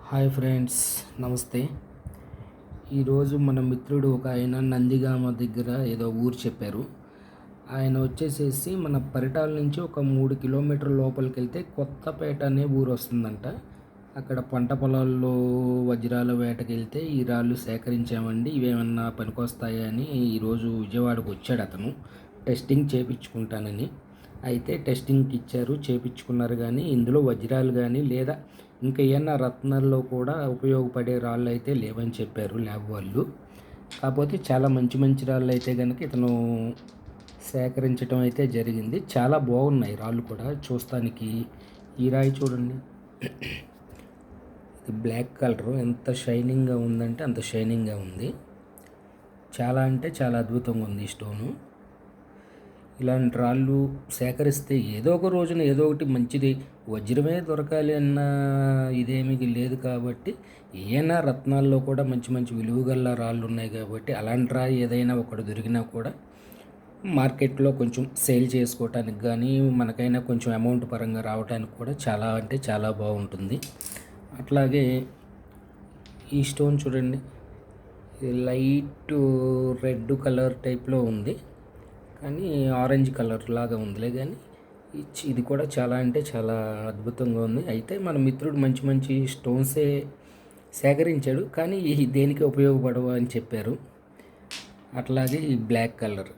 Hi friends, నమస్తే. ఈరోజు మన మిత్రుడు ఒక ఆయన నందిగామ దగ్గర ఏదో ఊరు చెప్పారు. ఆయన వచ్చేసేసి మన పరిటాల నుంచి ఒక 3 కిలోమీటర్ల లోపలికి వెళ్తే కొత్తపేట అనే ఊరు వస్తుందంట. అక్కడ పంట పొలాల్లో వజ్రాల వేటకి వెళ్తే ఈ రాళ్ళు సేకరించామండి, ఇవేమన్నా పనికొస్తాయా అని ఈరోజు విజయవాడకు వచ్చాడు అతను, టెస్టింగ్ చేయించుకుంటానని. అయితే టెస్టింగ్కి ఇచ్చారు, చేయించుకున్నారు. కానీ ఇందులో వజ్రాలు కానీ లేదా ఇంకా ఏమన్నా రత్నాల్లో కూడా ఉపయోగపడే రాళ్ళు అయితే లేవని చెప్పారు ల్యాబ్ వాళ్ళు. కాకపోతే చాలా మంచి మంచి రాళ్ళు అయితే కనుక ఇతను సేకరించడం అయితే జరిగింది. చాలా బాగున్నాయి రాళ్ళు కూడా చూస్తానికి. ఈ రాయి చూడండి, ఇది బ్లాక్ కలరు, ఎంత షైనింగ్గా ఉందంటే అంత షైనింగ్గా ఉంది. చాలా అంటే చాలా అద్భుతంగా ఉంది ఈ స్టోను. ఇలాంటి రాళ్ళు సేకరిస్తే ఏదో ఒక రోజున ఏదో ఒకటి మంచిది వజ్రమే దొరకాలి అన్న ఇదేమీ లేదు. కాబట్టి ఏమైనా రత్నాల్లో కూడా మంచి మంచి విలువగల రాళ్ళు ఉన్నాయి. కాబట్టి అలాంటి రాయి ఏదైనా ఒకటి దొరికినా కూడా మార్కెట్లో కొంచెం సేల్ చేసుకోవటానికి కానీ మనకైనా కొంచెం అమౌంట్ పరంగా రావడానికి కూడా చాలా అంటే చాలా బాగుంటుంది. అట్లాగే ఈ స్టోన్ చూడండి, లైట్ రెడ్ కలర్ టైప్లో ఉంది, కానీ ఆరెంజ్ కలర్ లాగా ఉందిలే. కానీ ఇది కూడా చాలా అంటే చాలా అద్భుతంగా ఉంది. అయితే మన మిత్రుడు మంచి మంచి స్టోన్సే సేకరించాడు, కానీ ఈ దేనికి ఉపయోగపడవు అని చెప్పారు. అట్లాగే ఈ బ్లాక్ కలర్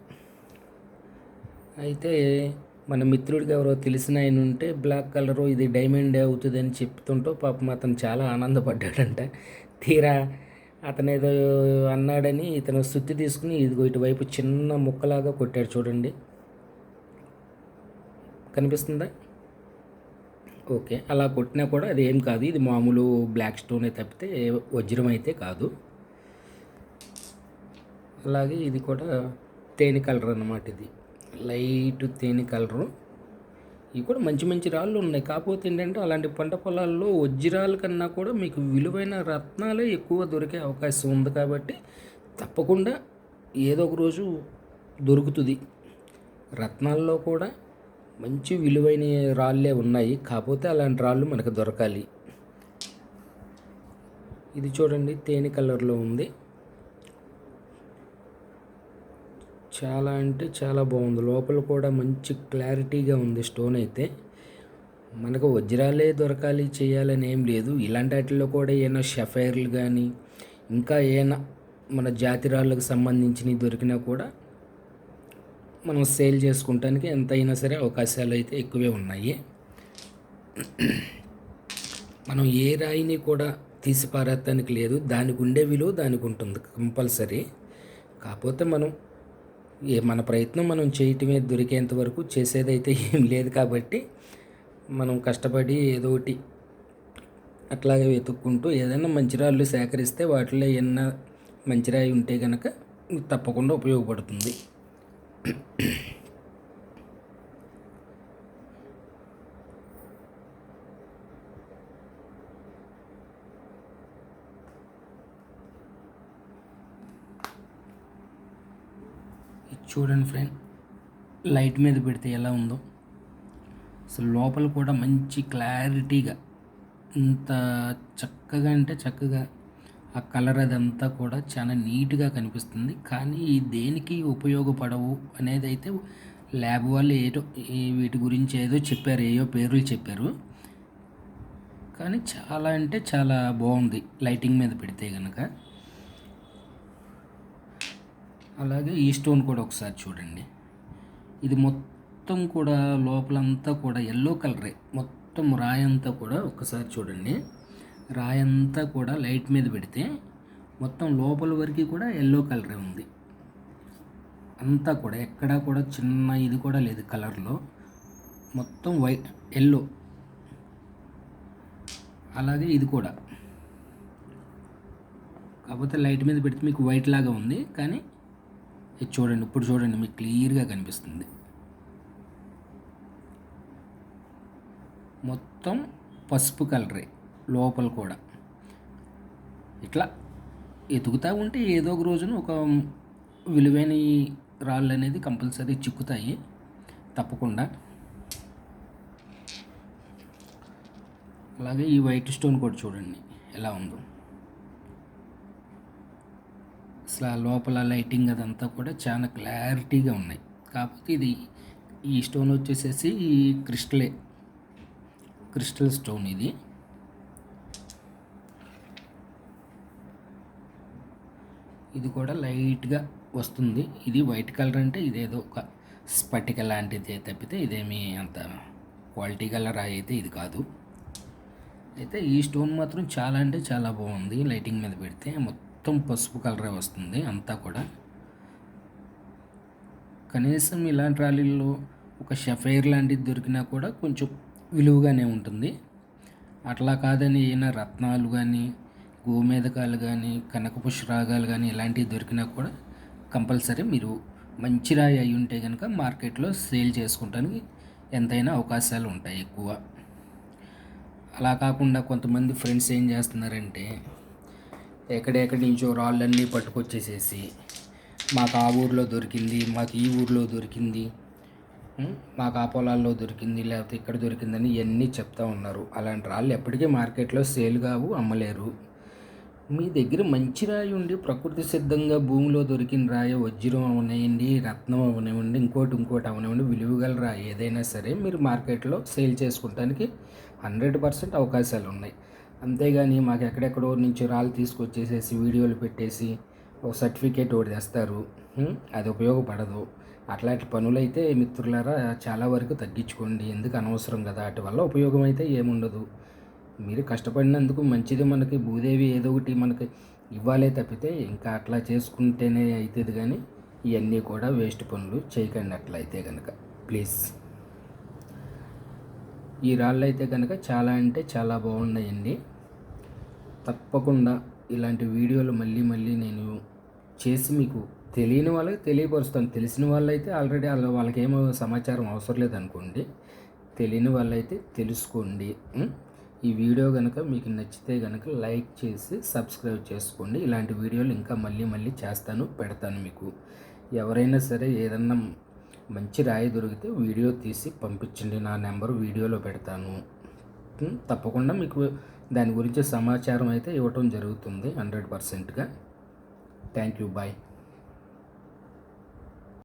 అయితే మన మిత్రుడికి ఎవరో తెలిసిన ఆయన ఉంటే బ్లాక్ కలరు ఇది డైమండ్ అవుతుంది అని చెప్తుంటూ పాపం అతను చాలా ఆనందపడ్డాడంట. తీరా అతను ఏదో అన్నాడని ఇతను సుత్తి తీసుకుని ఇదిగో ఇటువైపు చిన్న ముక్కలాగా కొట్టాడు చూడండి, కనిపిస్తుందా? ఓకే, అలా కొట్టినా కూడా అది ఏం కాదు, ఇది మామూలు బ్లాక్ స్టోనే తప్పితే వజ్రం అయితే కాదు. అలాగే ఇది కూడా తేనె కలర్ అన్నమాట, ఇది లైట్ తేనె కలరు. ఇవి కూడా మంచి మంచి రాళ్ళు ఉన్నాయి. కాకపోతే ఏంటంటే అలాంటి పంట పొలాల్లో వజ్రాల కన్నా కూడా మీకు విలువైన రత్నాలే ఎక్కువ దొరికే అవకాశం ఉంది. కాబట్టి తప్పకుండా ఏదో ఒక రోజు దొరుకుతుంది. రత్నాల్లో కూడా మంచి విలువైన రాళ్ళే ఉన్నాయి, కాకపోతే అలాంటి రాళ్ళు మనకు దొరకాలి. ఇది చూడండి, తేనె కలర్లో ఉంది, చాలా అంటే చాలా బాగుంది. లోపల కూడా మంచి క్లారిటీగా ఉంది స్టోన్ అయితే. మనకు వజ్రాలే దొరకాలి చేయాలని ఏం లేదు. ఇలాంటి వాటిల్లో కూడా ఏమైనా షఫైర్లు కానీ ఇంకా ఏమైనా మన జాతిరాళ్ళకు సంబంధించినవి దొరికినా కూడా మనం సేల్ చేసుకుంటానికి ఎంతైనా సరే అవకాశాలు అయితే ఎక్కువే ఉన్నాయి. మనం ఏ రాయిని కూడా తీసి పారేత్తానికి లేదు, దానికి ఉండే విలువ దానికి ఉంటుంది కంపల్సరీ. కాకపోతే మనం మన ప్రయత్నం మనం చేయటమే, దొరికేంత వరకు చేసేదైతే ఏం లేదు. కాబట్టి మనం కష్టపడి ఏదో ఒకటి అట్లాగే వెతుక్కుంటూ ఏదైనా మంచిరాళ్ళు సేకరిస్తే వాటిలో ఏమన్నా మంచిరాయి ఉంటే కనుక తప్పకుండా ఉపయోగపడుతుంది. చూడండి ఫ్రెండ్, లైట్ మీద పెడితే ఎలా ఉందో అసలు. లోపల కూడా మంచి క్లారిటీగా, ఇంత చక్కగా అంటే చక్కగా ఆ కలర్ అదంతా కూడా చాలా నీట్గా కనిపిస్తుంది. కానీ దేనికి ఉపయోగపడవు అనేది అయితే ల్యాబ్ వాళ్ళు ఏదో వీటి గురించి ఏదో చెప్పారు, ఏయో పేర్లు చెప్పారు. కానీ చాలా అంటే చాలా బాగుంది లైటింగ్ మీద పెడితే కనుక. అలాగే ఈ స్టోన్ కూడా ఒకసారి చూడండి, ఇది మొత్తం కూడా లోపలంతా కూడా ఎల్లో కలరే. మొత్తం రాయంతా కూడా ఒక్కసారి చూడండి, రాయంతా కూడా లైట్ మీద పెడితే మొత్తం లోపల వరకు కూడా ఎల్లో కలరే ఉంది. అంతా కూడా ఎక్కడా కూడా చిన్న ఇది కూడా లేదు కలర్లో, మొత్తం వైట్ ఎల్లో. అలాగే ఇది కూడా, కాకపోతే లైట్ మీద పెడితే మీకు వైట్ లాగా ఉంది. కానీ ఇది చూడండి, ఇప్పుడు చూడండి, మీకు క్లియర్గా కనిపిస్తుంది. మొత్తం పసుపు కలరే లోపల కూడా. ఇట్లా ఎతుకుతూ ఉంటే ఏదో ఒక రోజున ఒక విలువైన రాళ్ళు అనేది కంపల్సరీ చిక్కుతాయి తప్పకుండా. అలాగే ఈ వైట్ స్టోన్ కూడా చూడండి ఎలా ఉందో. అసలు ఆ లోపల లైటింగ్ అదంతా కూడా చాలా క్లారిటీగా ఉన్నాయి. కాకపోతే ఇది ఈ స్టోన్ వచ్చేసేసి ఈ క్రిస్టల్ స్టోన్ ఇది. ఇది కూడా లైట్గా వస్తుంది. ఇది వైట్ కలర్ అంటే ఇదేదో ఒక స్పటిక లాంటిది తప్పితే ఇదేమీ అంత క్వాలిటీ గల రాయి అయితే ఇది కాదు. అయితే ఈ స్టోన్ మాత్రం చాలా అంటే చాలా బాగుంది. లైటింగ్ మీద పెడితే మొత్తం పసుపు కలరే వస్తుంది అంతా కూడా. కనీసం ఇలాంటి రాళ్ళల్లో ఒక షఫైర్ లాంటిది దొరికినా కూడా కొంచెం విలువగానే ఉంటుంది. అట్లా కాదని ఏమైనా రత్నాలు కానీ, గోమేదకాలు కానీ, కనకపుష్పరాగాలు కానీ ఇలాంటివి దొరికినా కూడా కంపల్సరీ మీరు మంచి రాయి అయి ఉంటే కనుక మార్కెట్లో సేల్ చేసుకుంటానికి ఎంతైనా అవకాశాలు ఉంటాయి ఎక్కువ. అలా కాకుండా కొంతమంది ఫ్రెండ్స్ ఏం చేస్తున్నారంటే ఎక్కడెక్కడి నుంచో రాళ్ళన్నీ పట్టుకొచ్చేసేసి మాకు ఆ ఊర్లో దొరికింది, మాకు ఈ ఊర్లో దొరికింది, మాకు ఆ పొలాల్లో దొరికింది, లేకపోతే ఇక్కడ దొరికిందని ఇవన్నీ చెప్తూ ఉన్నారు. అలాంటి రాళ్ళు ఎప్పటికీ మార్కెట్లో సేల్ కావు, అమ్మలేరు. మీ దగ్గర మంచి రాయి ఉండి ప్రకృతి సిద్ధంగా భూమిలో దొరికిన రాయి, వజ్రం అవనివ్వండి, రత్నం అవనివ్వండి, ఇంకోటి అవనివ్వండి, విలువగల రాయి ఏదైనా సరే మీరు మార్కెట్లో సేల్ చేసుకోవడానికి 100% అవకాశాలు ఉన్నాయి. అంతేగాని మాకు ఎక్కడెక్కడో నుంచి రాళ్ళు తీసుకొచ్చేసేసి వీడియోలు పెట్టేసి ఒక సర్టిఫికేట్ ఒకటి తెస్తారు, అది ఉపయోగపడదు. అట్లాంటి పనులైతే మిత్రులారా చాలా వరకు తగ్గించుకోండి. ఎందుకు అనవసరం కదా, వాటి వల్ల ఉపయోగం అయితే ఏముండదు. మీరు కష్టపడినందుకు మంచిది, మనకి భూదేవి ఏదో ఒకటి మనకి ఇవ్వాలే తప్పితే ఇంకా అట్లా చేసుకుంటేనే అవుతుంది. కానీ ఇవన్నీ కూడా వేస్ట్ పనులు చేయకండి అట్లా అయితే కనుక ప్లీజ్. ఈ రాళ్ళు అయితే కనుక చాలా అంటే చాలా బాగున్నాయండి. తప్పకుండా ఇలాంటి వీడియోలు మళ్ళీ మళ్ళీ నేను చేసి మీకు తెలియని వాళ్ళకి తెలియపరుస్తాను. తెలిసిన వాళ్ళైతే ఆల్రెడీ వాళ్ళకేమో సమాచారం అవసరం లేదనుకోండి. తెలియని వాళ్ళైతే తెలుసుకోండి. ఈ వీడియో కనుక మీకు నచ్చితే కనుక లైక్ చేసి సబ్స్క్రైబ్ చేసుకోండి. ఇలాంటి వీడియోలు ఇంకా మళ్ళీ చేస్తాను, పెడతాను మీకు. ఎవరైనా సరే ఏదన్నా మంచి రాయి దొరికితే వీడియో తీసి పంపించండి, నా నెంబర్ వీడియోలో పెడతాను. తప్పకుండా మీకు దాని గురించి సమాచారం అయితే ఇవ్వటం జరుగుతుంది 100%గా. Thank you, bye.